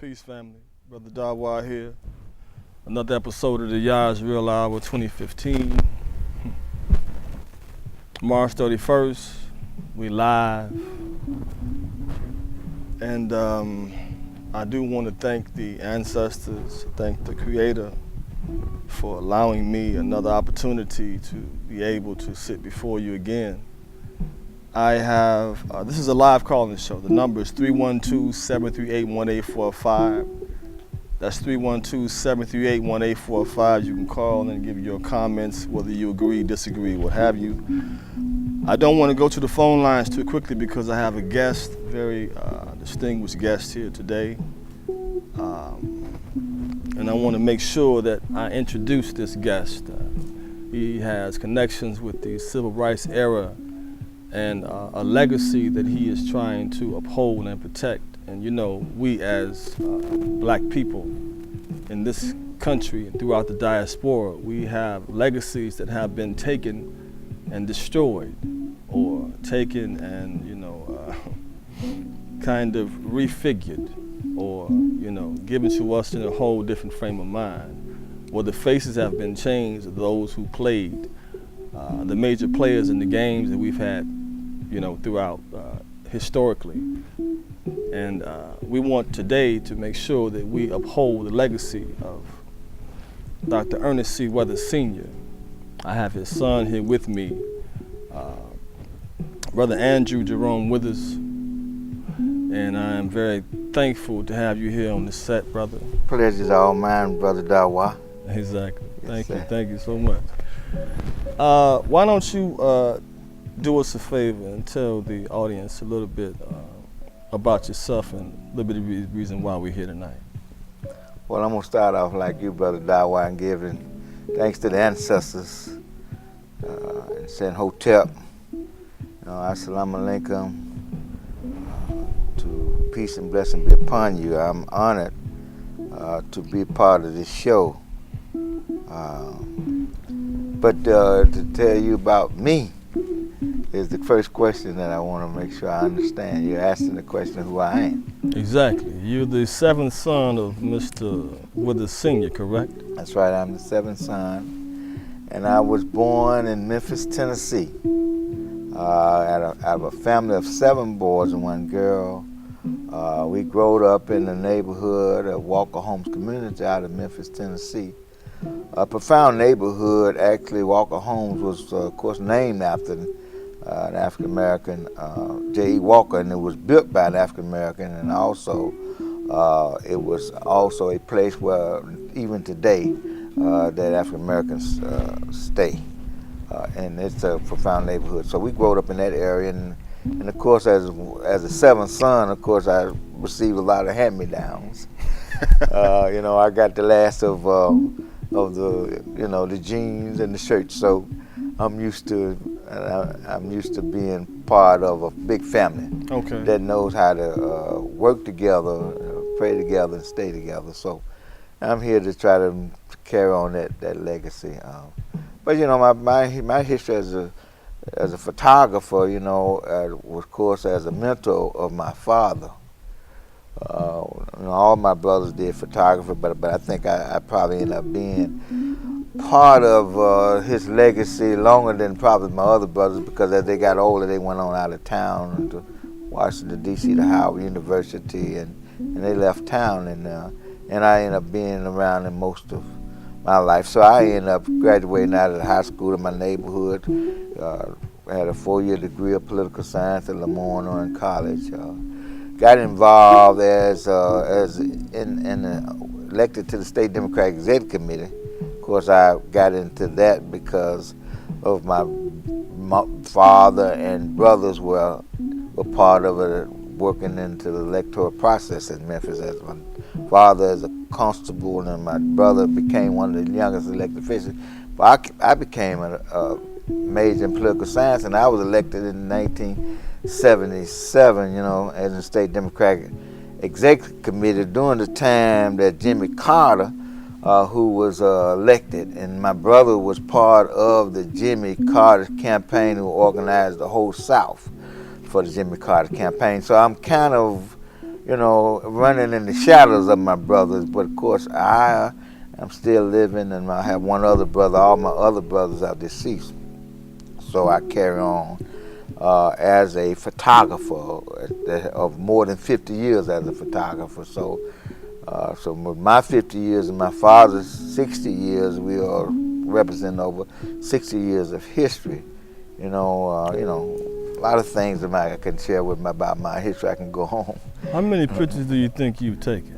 Peace, family. Brother Dawa here. Another episode of the Yaz Real Hour 2015. March 31st, we live. And I do want to thank the ancestors, thank the Creator for allowing me another opportunity to be able to sit before you again. I have, this is a live calling show. The number is 312-738-1845. That's 312-738-1845. You can call and give your comments, whether you agree, disagree, what have you. I don't want to go to the phone lines too quickly because I have a guest, very distinguished guest here today. And I want to make sure that I introduce this guest. He has connections with the civil rights era and a legacy that he is trying to uphold and protect. And you know, we as black people in this country and throughout the diaspora, we have legacies that have been taken and destroyed, or taken and, kind of refigured, or, given to us in a whole different frame of mind. Well, the faces have been changed of those who played, the major players in the games that we've had, throughout historically. And we want today to make sure that we uphold the legacy of Dr. Ernest C. Weathers Sr. I have his son here with me, Brother Andrew Jerome Withers, and I am very thankful to have you here on the set, brother. Pleasure's all mine, Brother Dawa. Exactly. Yes, Thank you so much. Why don't you do us a favor and tell the audience a little bit about yourself and a little bit of the reason why we're here tonight. Well, I'm going to start off like you, Brother Dawa, and giving thanks to the ancestors and saying Hotep. Assalamu alaikum. To peace and blessing be upon you. I'm honored to be part of this show. But to tell you about me is the first question that I want to make sure I understand. You're asking the question who I am. Exactly. You're the seventh son of Mr. Withers Sr., correct? That's right. I'm the seventh son. And I was born in Memphis, Tennessee. Out of a family of 7 boys and 1 girl. We grew up in the neighborhood of Walker Homes community out of Memphis, Tennessee. A profound neighborhood. Actually, Walker Homes was, of course, named after an African-American, J.E. Walker, and it was built by an African-American, and also it was also a place where, even today, that African-Americans stay. And it's a profound neighborhood. So we grew up in that area, and of course, as a 7th son, of course, I received a lot of hand-me-downs. I got the last of the jeans and the shirts. So I'm used to being part of a big family that knows how to work together, pray together, and stay together. So I'm here to try to carry on that legacy. But my history as a photographer, was of course as a mentor of my father. All my brothers did photography, but I think I probably ended up being part of his legacy longer than probably my other brothers, because as they got older, they went on out of town to Washington, D.C., to Howard University, and they left town, and I ended up being around in most of my life. So I ended up graduating out of the high school in my neighborhood. I had a 4-year degree of political science at Lamorne College. Got involved as elected to the State Democratic Executive Committee. Of course, I got into that because of my father and brothers were part of it, working into the electoral process in Memphis. As my father is a constable, and my brother became one of the youngest elected officials. But I became a major in political science, and I was elected in 1977, as a State Democratic Executive Committee during the time that Jimmy Carter, who was elected, and my brother was part of the Jimmy Carter campaign, who organized the whole South for the Jimmy Carter campaign. So I'm kind of running in the shadows of my brothers. But of course, I am still living, and I have one other brother. All my other brothers are deceased. So I carry on as a photographer of more than 50 years as a photographer. So with my 50 years and my father's 60 years, we are representing over 60 years of history. A lot of things that I can share about my history. I can go home. How many pictures do you think you've taken?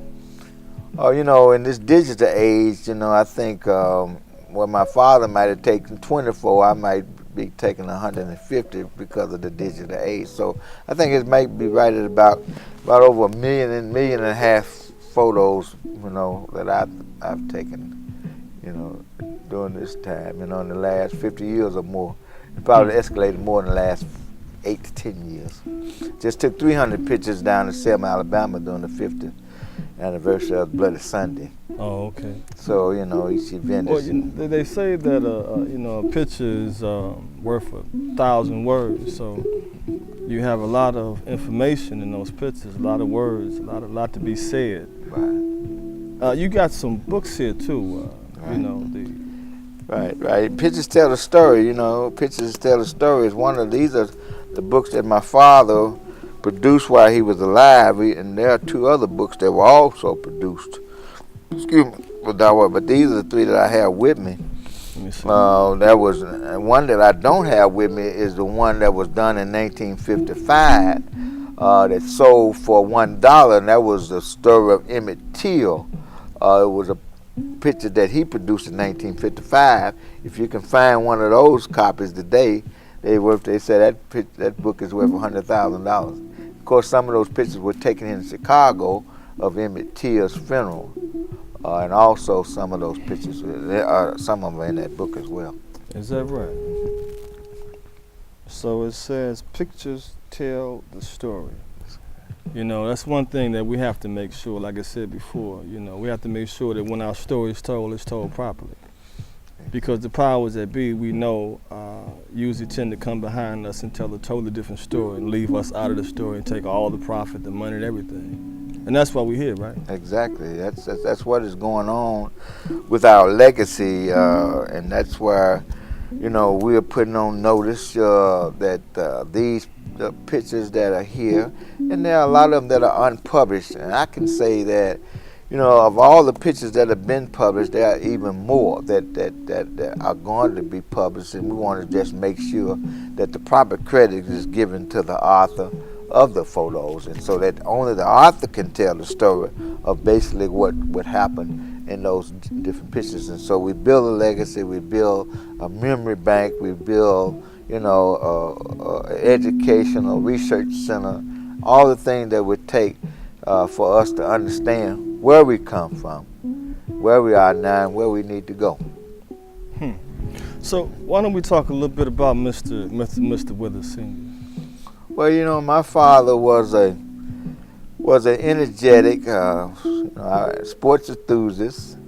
In this digital age, I think my father might have taken 24, I might be taking 150 because of the digital age. So I think it might be right at about over a million and a half photos, that I've taken, during this time, in the last 50 years or more. It probably escalated more in the last 8 to 10 years. Just took 300 pictures down in Selma, Alabama during the 50th anniversary of Bloody Sunday. Oh, okay. So, each event is... Well, they say that, a picture is worth 1,000 words. So you have a lot of information in those pictures, a lot of words, a lot to be said. Right. You got some books here, too, right. Right. Pictures tell a story, Pictures tell a story. These are the books that my father produced while he was alive, and there are 2 other books that were also produced. Excuse me, but these are the 3 that I have with me. Let me see. There was one that I don't have with me is the one that was done in 1955 that sold for $1, and that was the story of Emmett Till. It was a picture that he produced in 1955. If you can find one of those copies today, they said that book is worth $100,000. Of course, some of those pictures were taken in Chicago of Emmett Till's funeral, and also some of those pictures, some of them are in that book as well. Is that right? So it says pictures tell the story. That's one thing that we have to make sure, like I said before, we have to make sure that when our story is told, it's told properly. Because the powers that be, we know, usually tend to come behind us and tell a totally different story and leave us out of the story and take all the profit, the money, and everything. And that's why we're here, right? Exactly. That's what is going on with our legacy, and that's why, we are putting on notice that these pictures that are here, and there are a lot of them that are unpublished. And I can say that, of all the pictures that have been published, there are even more that are going to be published, and we want to just make sure that the proper credit is given to the author of the photos, and so that only the author can tell the story of basically what happened in those different pictures. And so we build a legacy, we build a memory bank, we build, educational research center, all the things that would take for us to understand where we come from, where we are now, and where we need to go. So why don't we talk a little bit about Mr. Withers Sr.? Well, my father was an energetic sports enthusiast,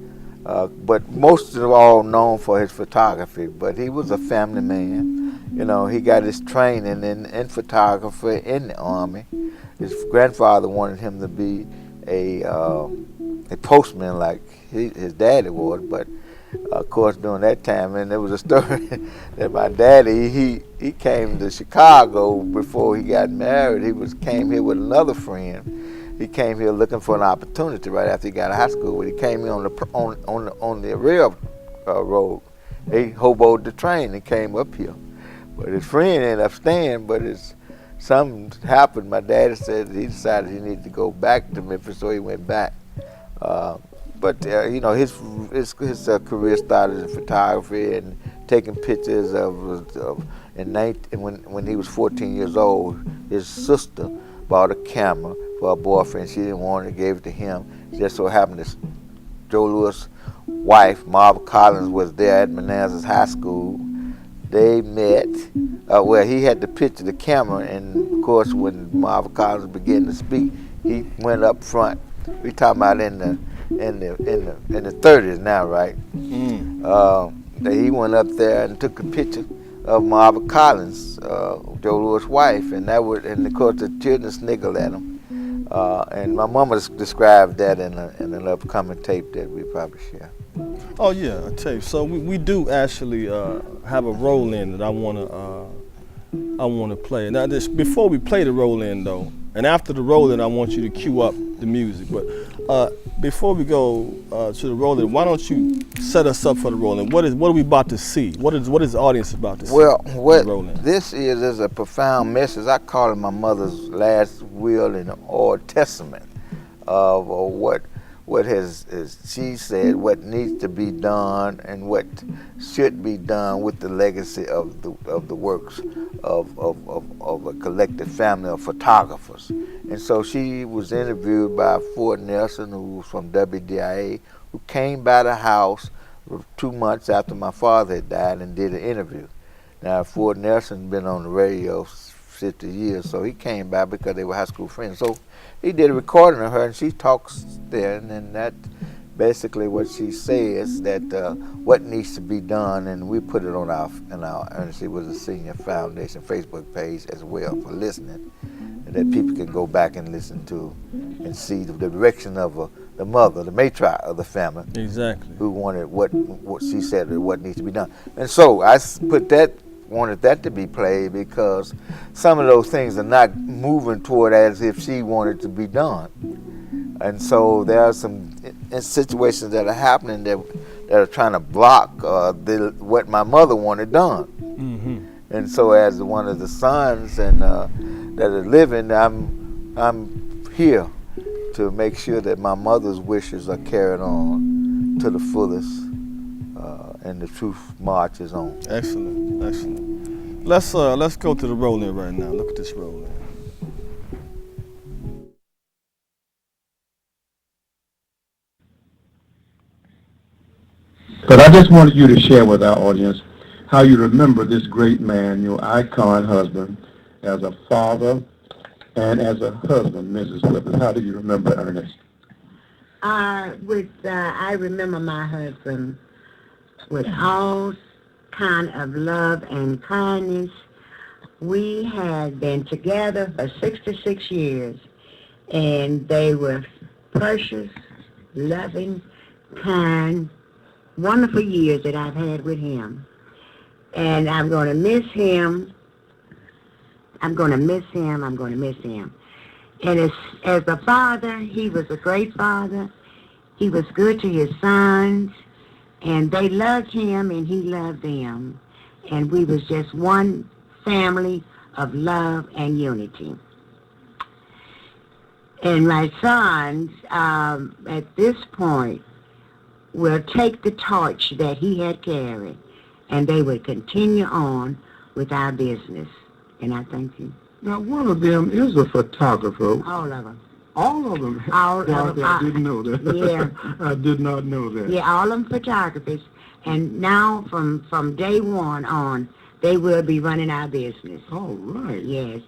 but most of all known for his photography. But he was a family man. He got his training in photography in the Army. His grandfather wanted him to be a postman like his daddy was, but of course during that time, and there was a story that my daddy, he came to Chicago before he got married. Came here with another friend. He came here looking for an opportunity right after he got out of high school. But he came here on the railroad. He hoboed the train and came up here. But his friend ended up staying, but something happened. My daddy said he decided he needed to go back to Memphis, so he went back. But his career started in photography and taking pictures when he was 14 years old. His sister bought a camera for her boyfriend. She didn't want it, gave it to him. It just so happened that Joe Lewis' wife, Marva Collins, was there at Manassas High School. They met. He had to picture the camera, and of course, when Marva Collins began to speak, he went up front. We talking about in the 30s now, right? He went up there and took a picture of Marva Collins, Joe Lewis' wife, and of course the children sniggled at him. And my mama described that in an upcoming tape that we probably share. Oh yeah, a tape. So we do actually have a roll in that I wanna play. Now this before we play the roll in though, and after the roll in I want you to cue up the music. But before we go to the roll in, why don't you set us up for the roll in? What are we about to see? What is the audience about to see? Well, what roll-in? this is a profound message. I call it my mother's last will in the Old Testament of what has she said, what needs to be done and what should be done with the legacy of the works of a collective family of photographers. And so she was interviewed by Ford Nelson, who was from WDIA, who came by the house 2 months after my father had died and did an interview. Now Ford Nelson been on the radio 50 years, so he came by because they were high school friends. So he did a recording of her, and she talks there, and that basically what she says that what needs to be done, and we put it on our Ernest was a Senior Foundation Facebook page as well for listening, and that people can go back and listen to and see the direction of the mother, the matriarch of the family, exactly, who wanted what she said, what needs to be done. And so I wanted that to be played because some of those things are not moving toward as if she wanted to be done. And so there are some situations that are happening that are trying to block what my mother wanted done. Mm-hmm. And so as one of the sons and that are living, I'm here to make sure that my mother's wishes are carried on to the fullest, and the truth marches on. Excellent, excellent. Let's go to the roll-in right now. Look at this roll-in. But I just wanted you to share with our audience how you remember this great man, your icon husband, as a father and as a husband, Mrs. Clifford. How do you remember Ernest? I remember my husband with all kind of love and kindness. We had been together for 66 years, and they were precious, loving, kind, wonderful years that I've had with him. And I'm going to miss him. I'm going to miss him. I'm going to miss him. And as a father, he was a great father. He was good to his sons, and they loved him, and he loved them. And we was just one family of love and unity. And my sons, at this point, will take the torch that he had carried, and they would continue on with our business. And I thank you. Now, one of them is a photographer. All of them. All of them? All of them. I didn't know that. Yeah. I did not know that. Yeah, all of them photographers. And now, from day one on, they will be running our business. All right. Yes.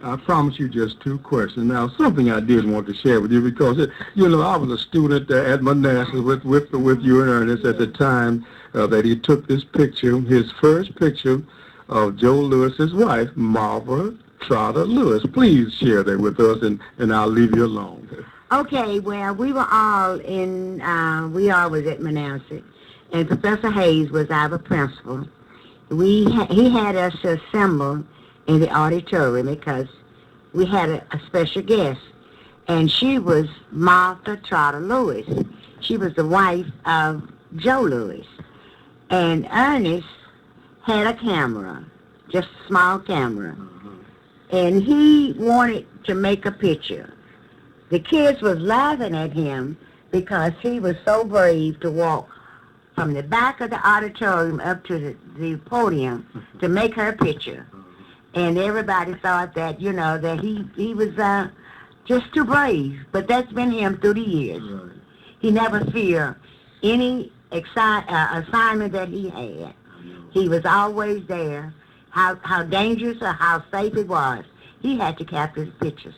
I promise you just 2 questions. Now, something I did want to share with you because, I was a student at Manassas with you and Ernest at the time that he took this picture, his first picture of Joe Lewis's wife, Marva Trotter Lewis. Please share that with us, and I'll leave you alone. Okay, well, we were all we all was at Manassas, and Professor Hayes was our principal. He had us assemble in the auditorium because we had a special guest, and she was Martha Trotter Lewis. She was the wife of Joe Lewis, and Ernest had a camera, just a small camera, and he wanted to make a picture. The kids was laughing at him because he was so brave to walk from the back of the auditorium up to the podium to make her picture. And everybody thought that, that he was just too brave. But that's been him through the years. Right. He never feared any assignment that he had. He was always there. How dangerous or how safe it was, he had to capture the pictures.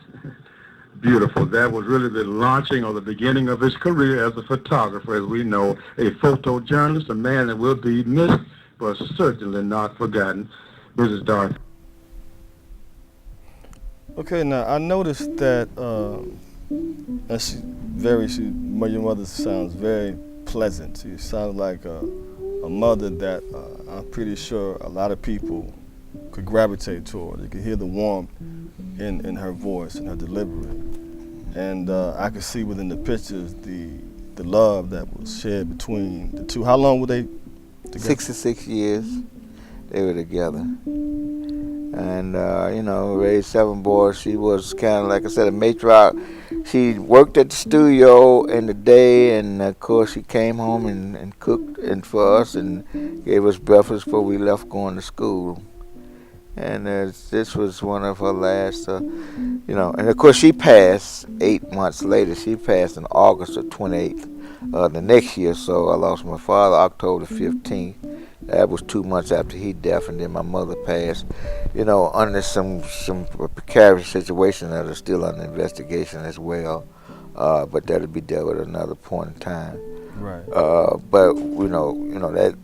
Beautiful. That was really the launching or the beginning of his career as a photographer, as we know, a photojournalist, a man that will be missed, but certainly not forgotten. Mrs. Darth. Okay, now I noticed that And your mother sounds very pleasant. She sounds like a mother that I'm pretty sure a lot of people could gravitate toward. You could hear the warmth in her voice and her delivery. And I could see within the pictures the love that was shared between the two. How long were they together? 66 years they were together. And, raised 7 boys. She was kind of, like I said, a matriarch. She worked at the studio in the day, and, of course, she came home and cooked for us and gave us breakfast before we left going to school. And this was one of her last, and, of course, she passed 8 months later. She passed in August of 28th the next year. So I lost my father October 15th. That was 2 months after he died, and then my mother passed, under some precarious situations that are still under investigation as well. But that'll be dealt with at another point in time. Right. But that.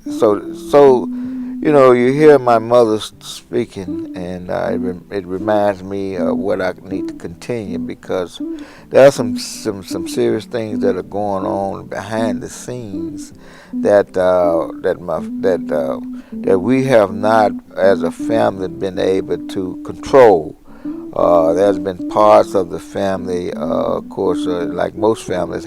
So you hear my mother speaking, and it reminds me of what I need to continue, because there are some serious things that are going on behind the scenes that we have not, as a family, been able to control. There's been parts of the family, of course, like most families,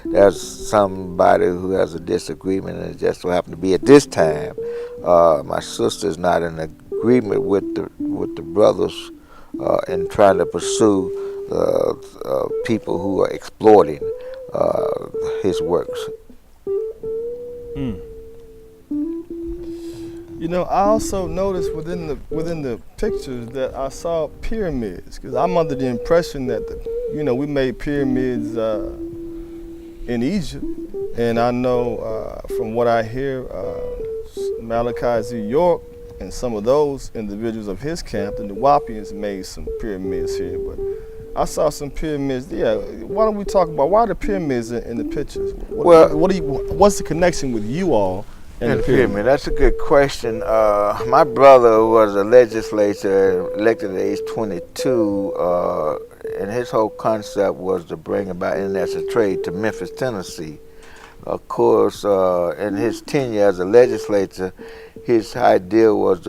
there's somebody who has a disagreement, and it just so happened to be at this time. My sister's not in agreement with the brothers in trying to pursue people who are exploiting his works. Mm. I also noticed within the pictures that I saw pyramids, because I'm under the impression that we made pyramids in Egypt, and I know from what I hear, Malachi Z. York and some of those individuals of his camp, the Nuwapians, made some pyramids here, but I saw some pyramids. Yeah, why don't we talk about why the pyramids in the pictures? What's the connection with you all? And the pyramid. That's a good question. My brother was a legislator, elected at age 22, and his whole concept was to bring about international trade to Memphis, Tennessee. Of course, in his tenure as a legislator, his idea was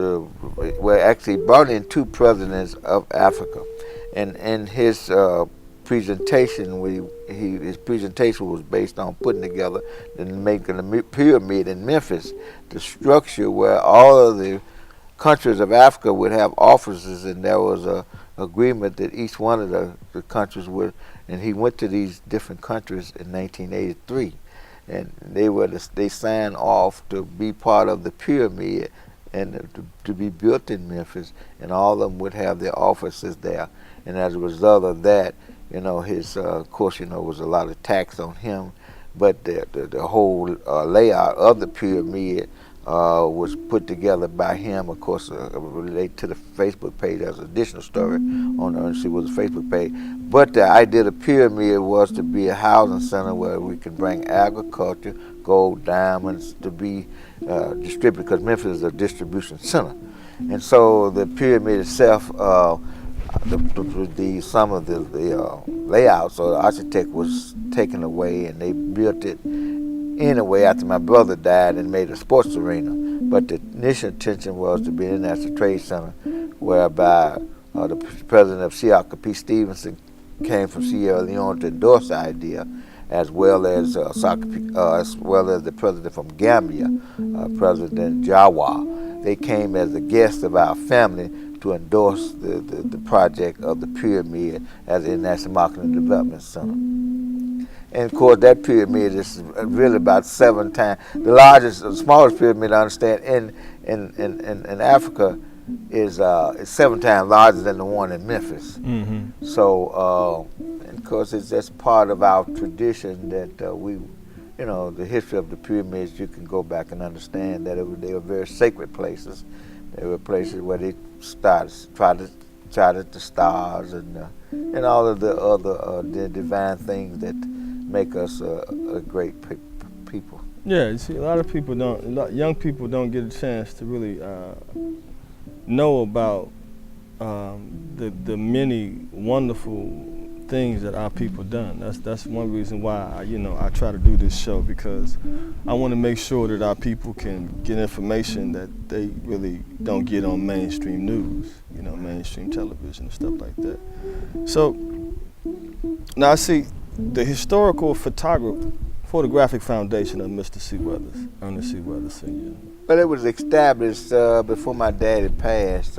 actually brought in 2 presidents of Africa, and in his presentation, his presentation was based on putting together and making a pyramid in Memphis, the structure where all of the countries of Africa would have offices, and there was a agreement that each one of the countries would, and he went to these different countries in 1983, and they signed off to be part of the pyramid and to be built in Memphis, and all of them would have their offices there. And as a result of that, his, of course, was a lot of tax on him, but the whole layout of the pyramid was put together by him. Of course, related to the Facebook page. There's an additional story on Ernest was a Facebook page. But the idea of the pyramid was to be a housing center where we could bring agriculture, gold, diamonds to be distributed, because Memphis is a distribution center. And so the pyramid itself, some of the layouts or the architect was taken away, and they built it in a way after my brother died and made a sports arena. But the initial intention was to be an international trade center, whereby the president of Siaka P. Stevenson came from Sierra Leone to endorse the idea, as well as the president from Gambia, President Jawa. They came as a guest of our family to endorse the project of the pyramid as an international marketing and development center. And of course, that pyramid is really about 7 times the smallest pyramid I understand in Africa is 7 times larger than the one in Memphis. Mm-hmm. So, and of course, it's just part of our tradition that the history of the pyramids. You can go back and understand that they were very sacred places. They were places where they tried the stars and all of the other the divine things that make us a great people. Yeah, you see, a lot of people young people don't get a chance to really know about the many wonderful things that our people done. That's one reason why I try to do this show, because I want to make sure that our people can get information that they really don't get on mainstream news, mainstream television and stuff like that. So now I see the historical photographic foundation of Mr. C. Weathers, Ernest C. Weathers Sr. Well, it was established before my daddy passed,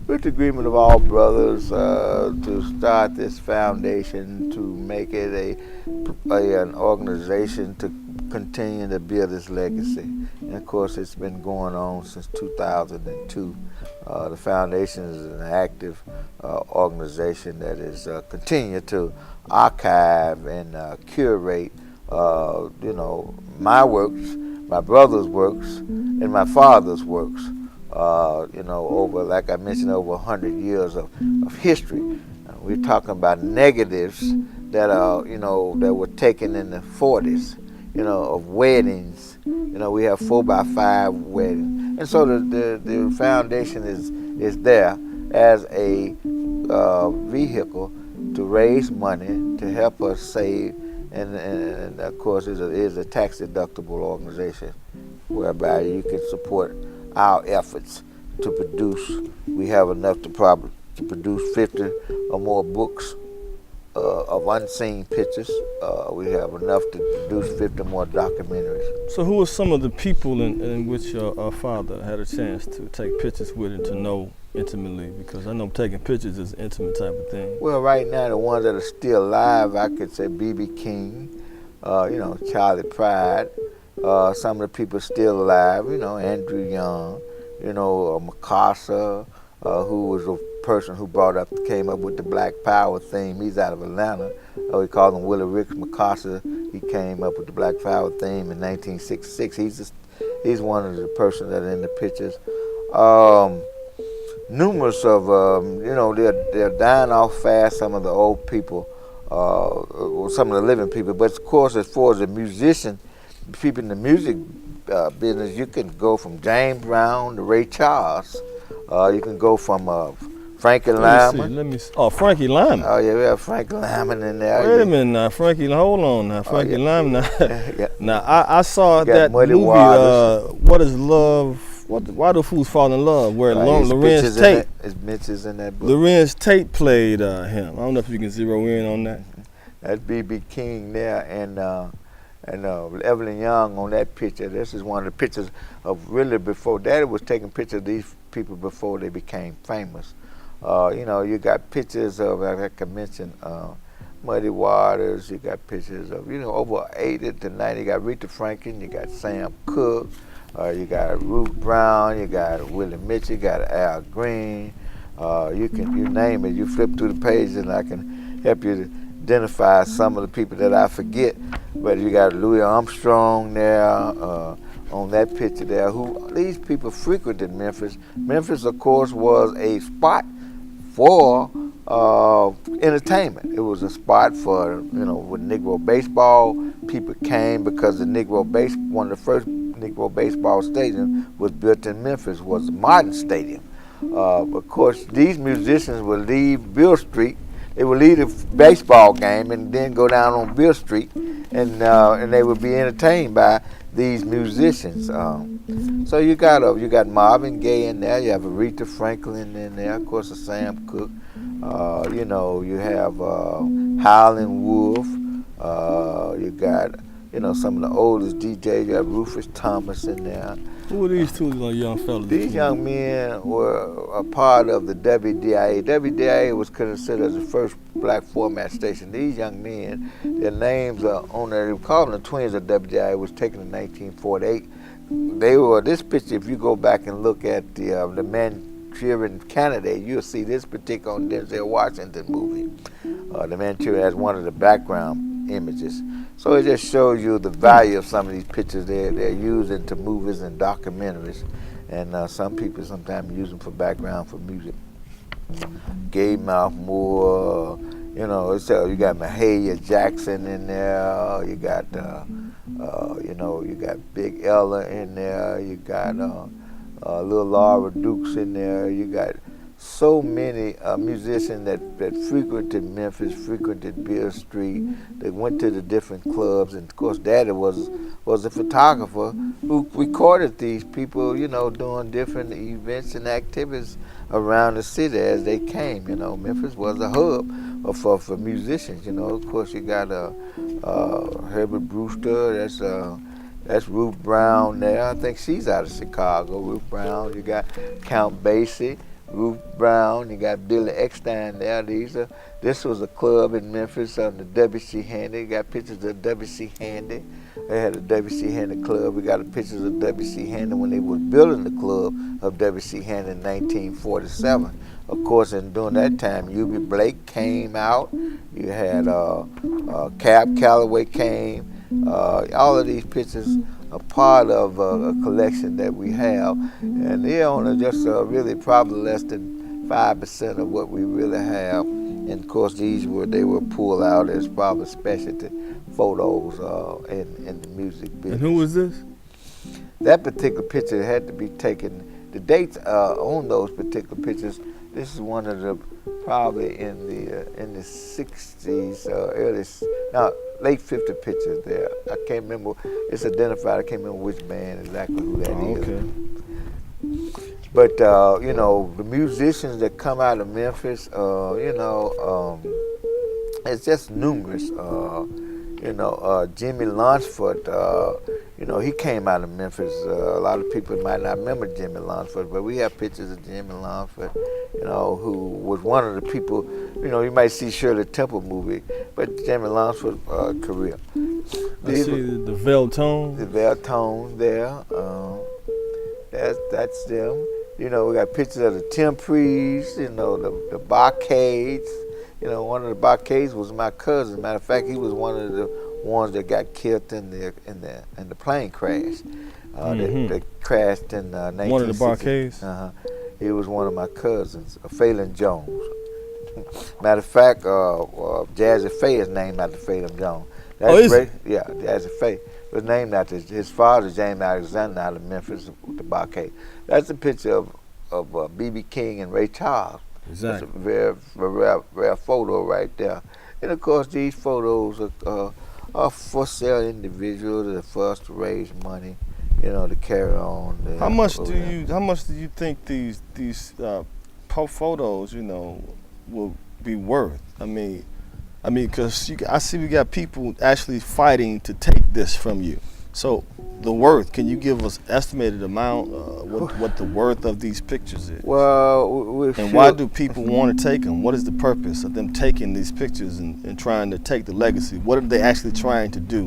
with the agreement of all brothers to start this foundation to make it an organization to continue to build his legacy. And of course, it's been going on since 2002. The foundation is an active organization that is continue to archive and curate, my works, my brother's works, and my father's works. Over, like I mentioned, over 100 years of history. We're talking about negatives that that were taken in the 40s, of weddings. We have 4x5 weddings, and so the foundation is there as a vehicle to raise money to help us save, and of course it is a tax deductible organization whereby you can support our efforts to produce. We have enough to produce 50 or more books of unseen pictures. We have enough to produce 50 more documentaries. So who are some of the people in which your father had a chance to take pictures with and to know intimately? Because I know taking pictures is an intimate type of thing. Well, right now the ones that are still alive, I could say B.B. King, Charlie Pride. Some of the people still alive, Andrew Young, MacArthur, who was a person who came up with the Black Power theme. He's out of Atlanta. We call him Willie Ricks MacArthur. He came up with the Black Power theme in 1966. He's one of the persons that are in the pictures. Numerous of, they're dying off fast, some of the old people, some of the living people. But of course, as far as the musician, people in the music business, you can go from James Brown to Ray Charles. You can go from Frankie Lyman. Let me see. Oh, Frankie Lyman. Oh yeah, we have Frankie Lyman in there. Wait a minute now, Frankie. Hold on now, Frankie Lyman. Now, Yeah. now I saw that Muddy movie. Waters. What is Love? Why do fools fall in love? Where His Lorenz Tate. His bitches in that book. Lorenz Tate played him. I don't know if you can zero in on that. That's B.B. King there, and Evelyn Young on that picture. This is one of the pictures of really before Daddy was taking pictures of these people before they became famous. You got pictures of, like I mentioned, Muddy Waters. You got pictures of, over 80 to 90. You got Rita Franklin. You got Sam Cooke. You got Ruth Brown. You got Willie Mitchell. You got Al Green. You name it. You flip through the pages, and I can help you to identify some of the people that I forget. But you got Louis Armstrong there on that picture there. These people frequented Memphis. Memphis, of course, was a spot for entertainment. It was a spot for, with Negro baseball. People came because one of the first Negro baseball stadiums was built in Memphis, was the Martin Stadium. Of course, these musicians would leave Beale Street. They would leave the baseball game and then go down on Beale Street, and they would be entertained by these musicians. So you got Marvin Gaye in there. You have Aretha Franklin in there. Of course, Sam Cooke. You have Howlin' Wolf. You got some of the oldest DJs. You have Rufus Thomas in there. Who are these two young fellas? These young men were a part of the WDIA. WDIA was considered as the first black format station. These young men, their names are on there. We call them the twins of WDIA. It was taken in 1948. They were, this picture, if you go back and look at the Manchurian Candidate, you'll see this particular on Denzel Washington movie. The Manchurian has one of the background images. So it just shows you the value of some of these pictures. They're used into movies and documentaries, and some people sometimes use them for background for music. Gay Mouth Moore, you got Mahalia Jackson in there. You got you got Big Ella in there. You got little Laura Dukes in there. You got so many musicians that frequented Memphis, frequented Beale Street. They went to the different clubs, and of course, Daddy was a photographer who recorded these people, you know, doing different events and activities around the city as they came. You know, Memphis was a hub for musicians. You know, of course, you got Herbert Brewster. That's Ruth Brown there. I think she's out of Chicago. Ruth Brown. You got Count Basie, Ruth Brown. You got Billy Eckstein there. This was a club in Memphis on the W.C. Handy. You got pictures of W.C. Handy. They had a W.C. Handy club. We got pictures of W.C. Handy when they was building the club of W.C. Handy in 1947. Of course, and during that time, U.B. Blake came out. You had Cab Calloway came. All of these pictures are part of a collection that we have, and they're only just really probably less than 5% of what we really have. And of course, they were pulled out as probably specialty photos in the music business. And who was this? That particular picture had to be taken. The dates on those particular pictures. This is one of the probably in the 60s, late 50 pictures there. I can't remember. It's identified. I can't remember which band exactly who that is. Okay. But you know, the musicians that come out of Memphis, it's just numerous. Jimmy Lunsford, he came out of Memphis. A lot of people might not remember Jimmy Lunsford, but we have pictures of Jimmy Lunsford, who was one of the people, you might see Shirley Temple movie, but Jimmy Lunsford career. I see the Veltone. The Veltone there, that's them. We got pictures of the Temprees, the Barcades. One of the Barcades was my cousin. Matter of fact, he was one of the ones that got killed in the plane crash. That crashed in 1960. One of the Barcades? He was one of my cousins, Phelan Jones. Matter of fact, Jazzy Faye is named after Phelan Jones. Is it? Yeah, Jazzy Faye was named after his father, James Alexander, out of Memphis with the Barcade. That's a picture of B.B. King and Ray Charles. Exactly. That's a very rare photo right there. And of course, these photos are for sale individuals, for us to raise money, to carry on. How much do you think these photos, will be worth? I mean, because I see we got people actually fighting to take this from you. So the worth, can you give us estimated amount, what the worth of these pictures is? Well, why do people want to take them? What is the purpose of them taking these pictures and trying to take the legacy? What are they actually trying to do?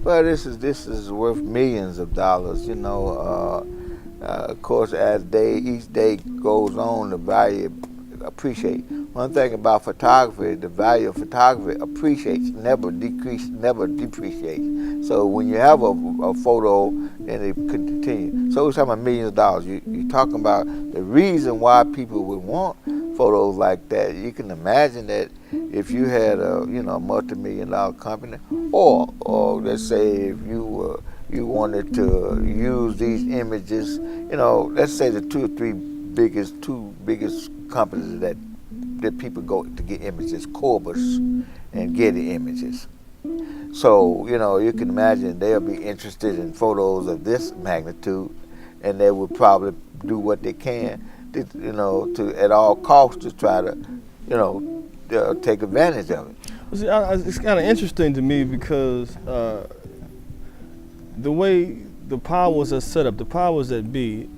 Well, this is worth millions of dollars. Of course, as each day goes on, the value appreciates. One thing about photography, the value of photography appreciates, never decreases, never depreciates. So when you have a photo, then it continue. So we're talking about millions of dollars. You're talking about the reason why people would want photos like that. You can imagine that if you had a multi-million-dollar company, or let's say if you wanted to use these images, let's say the two biggest companies that people go to get images, Corbus and Getty Images. So, you can imagine they'll be interested in photos of this magnitude, and they would probably do what they can to at all costs to try to, take advantage of it. Well, see, it's kind of interesting to me because the way the powers are set up, the powers that be,